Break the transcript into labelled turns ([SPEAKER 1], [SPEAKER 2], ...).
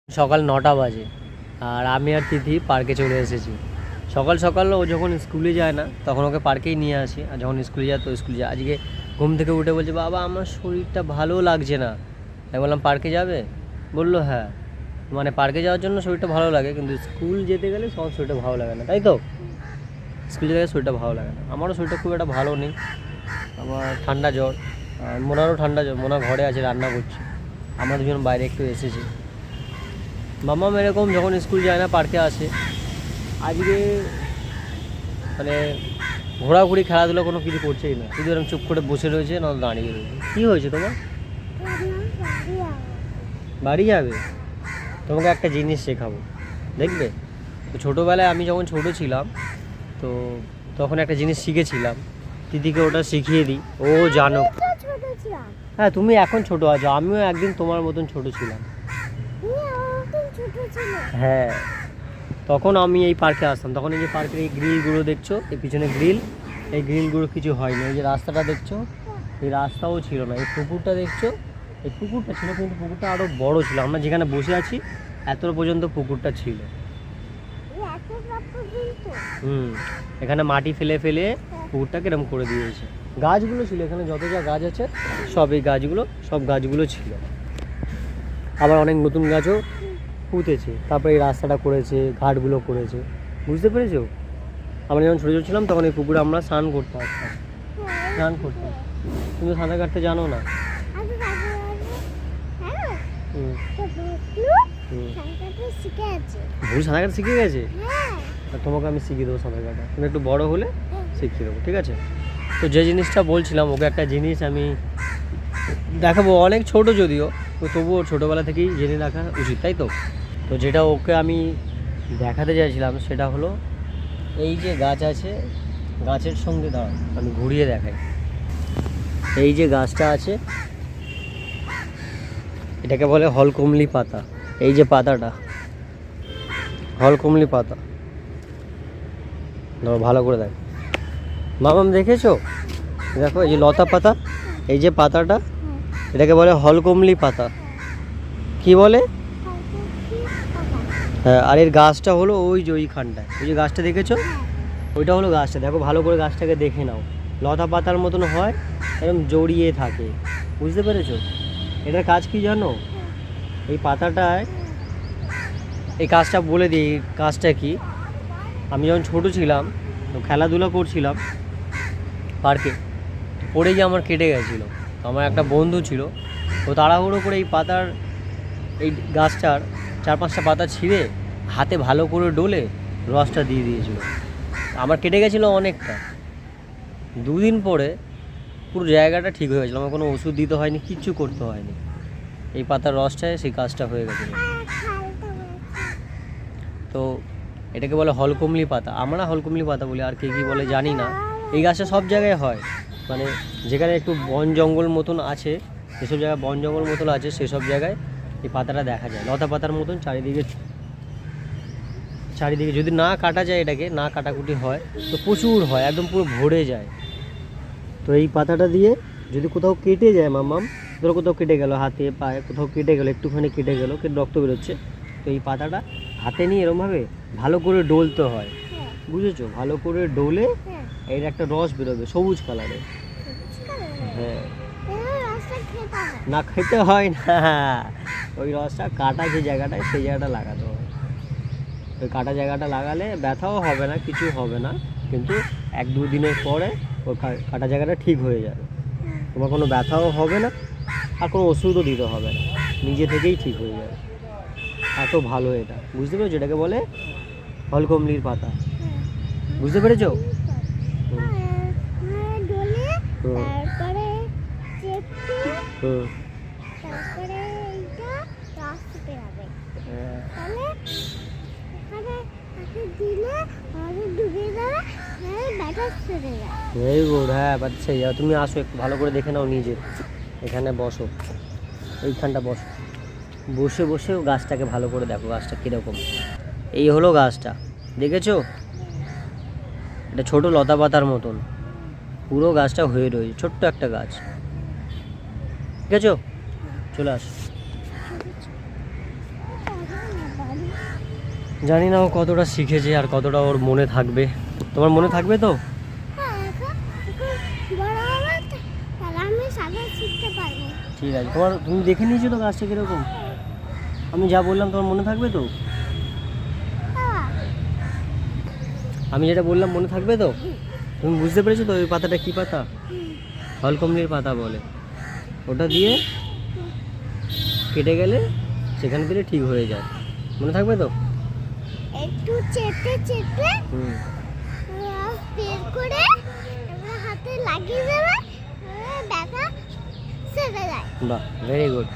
[SPEAKER 1] সকাল 9টা বাজে আর আমি আর তিথি পার্কে চলে এসেছি। সকাল সকাল ও যখন স্কুলে যায় না তখন ওকে পার্কেই নিয়ে আসি, আর যখন স্কুলে যায় তো স্কুলে যায়। আজকে ঘুম থেকে উঠে বলছে, বাবা আমার শরীরটা ভালো লাগছে না। আমি বললাম পার্কে যাবে? বললো হ্যাঁ। মানে পার্কে যাওয়ার জন্য শরীরটা ভালো লাগে, কিন্তু স্কুল যেতে গেলে সব শরীরটা ভালো লাগে না, তাই তো? স্কুল যেতে গেলে শরীরটা ভালো লাগে না। আমারও শরীরটা খুব একটা ভালো নেই, আমার ঠান্ডা জ্বর, আর মোনারও ঠান্ডা জ্বর। মোনা ঘরে আছে, রান্না করছে, আমরা দুজন বাইরে একটু এসেছি। মাম্মাম এরকম যখন স্কুল যায় না পার্কে আসে। আজকে মানে ঘোরাঘুরি খেলাধুলো কোনো কিছু করছেই না, শুধু এরকম চুপ করে বসে রয়েছে, না দাঁড়িয়ে রয়েছে। কী হয়েছে তোমার? বাড়ি যাবে? তোমাকে একটা জিনিস শেখাবো, দেখবে? তো ছোটোবেলায় আমি যখন ছোটো ছিলাম তো তখন একটা জিনিস শিখেছিলাম, দিদিকে ওটা শিখিয়ে দিই, ও জানো। হ্যাঁ তুমি এখন ছোটো আছো, আমিও একদিন তোমার মতন ছোটো ছিলাম। হ্যাঁ, তখন আমি এই পার্কে আসতাম, তখন এই যে পার্কের এই গ্রিলগুলো দেখছো, এই পিছনে গ্রিল, এই গ্রিলগুলো কিছু হয়নি। এই যে রাস্তাটা দেখছো, এই রাস্তাও ছিল না। এই পুকুরটা দেখছো, এই পুকুরটা ছিল, কিন্তু পুকুরটা আরও বড় ছিল। আমরা যেখানে বসে আছি এত পর্যন্ত পুকুরটা ছিল। এখানে মাটি ফেলে ফেলে পুকুরটাকে এরকম করে দিয়েছে। গাছগুলো ছিল এখানে, যত যা গাছ আছে সব এই গাছগুলো, সব গাছগুলো ছিল। আবার অনেক নতুন গাছও পুঁতেছে, তারপরে এই রাস্তাটা করেছে, ঘাটগুলো করেছে, বুঝতে পেরেছো? আমরা যখন ছোটো ছোটো ছিলাম তখন এই পুকুরে আমরা স্নান করতে আসতাম, স্নান করতাম। তুমি সাঁতার কাটতে জানো না? ভুল সাঁতার কাটা শিখে গেছে? তোমাকে আমি শিখিয়ে দেবো সাঁতার কাটা, তুমি একটু বড় হলে শিখিয়ে দেবো, ঠিক আছে? তো যে জিনিসটা বলছিলাম, ওকে একটা জিনিস আমি দেখাবো, অনেক ছোট যদিও, তো তবুও ছোটোবেলা থেকেই জেনে রাখা উচিত, তাই তো? তো যেটা ওকে আমি দেখাতে চাইছিলাম সেটা হলো, এই যে গাছ আছে, গাছের সঙ্গে দাঁড়াও আমি ঘুরিয়ে দেখাই। এই যে গাছটা আছে এটাকে বলে হলকুমলি পাতা। এই যে পাতাটা হলকুমলি পাতা, ধরো ভালো করে দেখ। মামাম দেখেছো? দেখো এই যে লতা পাতা, এই যে পাতাটা, এটাকে বলে হলকুমলি পাতা। কি বলে? হ্যাঁ, আর এর গাছটা হলো ওই যে ওইখানটায়, ওই যে গাছটা দেখেছো, ওইটা হলো গাছটা। দেখো ভালো করে গাছটাকে দেখে নাও, লতা পাতার মতন হয়, এরকম জড়িয়ে থাকে, বুঝতে পেরেছো? এটার কাজ কি জানো? এই পাতাটায়, এই কাজটা বলে দিই, কাজটা কি। আমি যখন ছোটো ছিলাম তো খেলাধুলা করছিলাম পার্কে, পড়ে গিয়ে আমার কেটে গেছিলো। আমার একটা বন্ধু ছিল, ও তাড়াহুড়ো করে এই পাতার, এই গাছটার 4-5টা পাতা ছিঁড়ে হাতে ভালো করে ডলে রসটা দিয়ে দিয়েছিল। আমার কেটে গেছিলো অনেকটা। 2 দিন পরে পুরো জায়গাটা ঠিক হয়ে গেছিলো, আমার কোনো ওষুধ দিতে হয়নি, কিচ্ছু করতে হয়নি। এই পাতার রসটায় সেই কাজটা হয়ে গেছিলো। তো এটাকে বলে হলকুমলি পাতা, আমরা হলকুমলি পাতা বলি, আর কে কী বলে জানি না। এই গাছটা সব জায়গায় হয়, মানে যেখানে একটু বন জঙ্গল মতন আছে, যেসব জায়গায় বন জঙ্গল মতন আছে সেসব জায়গায় এই পাতাটা দেখা যায়, লতা পাতার মতন চারিদিকে চারিদিকে। যদি না কাটা যায়, এটাকে না কাটাকুটি হয় তো প্রচুর হয়, একদম পুরো ভরে যায়। তো এই পাতাটা দিয়ে যদি কোথাও কেটে যায়, মাম্মাম ধরো কোথাও কেটে গেল, হাতে পায়ে কোথাও কেটে গেলো, একটুখানি কেটে গেলো, কেটে রক্ত বেরোচ্ছে, তো এই পাতাটা হাতে নিয়ে এরকমভাবে ভালো করে ডলতে হয়, বুঝেছো? ভালো করে ডলে এর একটা রস বেরোবে সবুজ কালারের। হ্যাঁ, না খেতে হয় না, ওই রসটা কাটা যে জায়গাটায় সেই জায়গাটা লাগাতে হয়। ওই কাটা জায়গাটা লাগালে ব্যথাও হবে না, কিছু হবে না, কিন্তু 1-2 দিনের পরে ওই কাটা জায়গাটা ঠিক হয়ে যাবে, তোমার কোনো ব্যথাও হবে না, আর কোনো ওষুধও দিতে হবে না, নিজে থেকেই ঠিক হয়ে যাবে। এত ভালো এটা, বুঝতে পেরেছো? এটাকে বলে হলকুমলির পাতা, বুঝতে পেরেছো? Very good. হ্যাঁ বাচ্চা, তুমি আসো একটু ভালো করে দেখে নাও নিজে, এখানে বসো, এইখানটা বসো, বসে বসে গাছটাকে ভালো করে দেখো, গাছটা কীরকম। এই হলো গাছটা, দেখেছো? এটা ছোট লতা পাতার মতন পুরো গাছটা হয়ে রয়েছে, ছোট্ট একটা গাছ, ঠিক আছে? চলে আসো। জানি না ও কতটা শিখেছে আর কতটা ওর মনে থাকবে। তোমার মনে থাকবে তো? ঠিক আছে, তুমি দেখে নিয়েছো তো গাছটা কিরকম? আমি যা বললাম তোমার মনে থাকবে তো? আমি যেটা বললাম মনে থাকবে তো? তুমি বুঝতে পেরেছো তো ওই পাতাটা কি পাতা? হলকমলির পাতা বলে। ওটা দিয়ে কেটে গেলে সেখানে দিলে ঠিক হয়ে যায়। মনে থাকবে তো?
[SPEAKER 2] একটু চেটে চেটে বের করে হাতে লাগিয়ে দেবে, ব্যথা সেরে যায়।
[SPEAKER 1] বাহ, ভেরি গুড।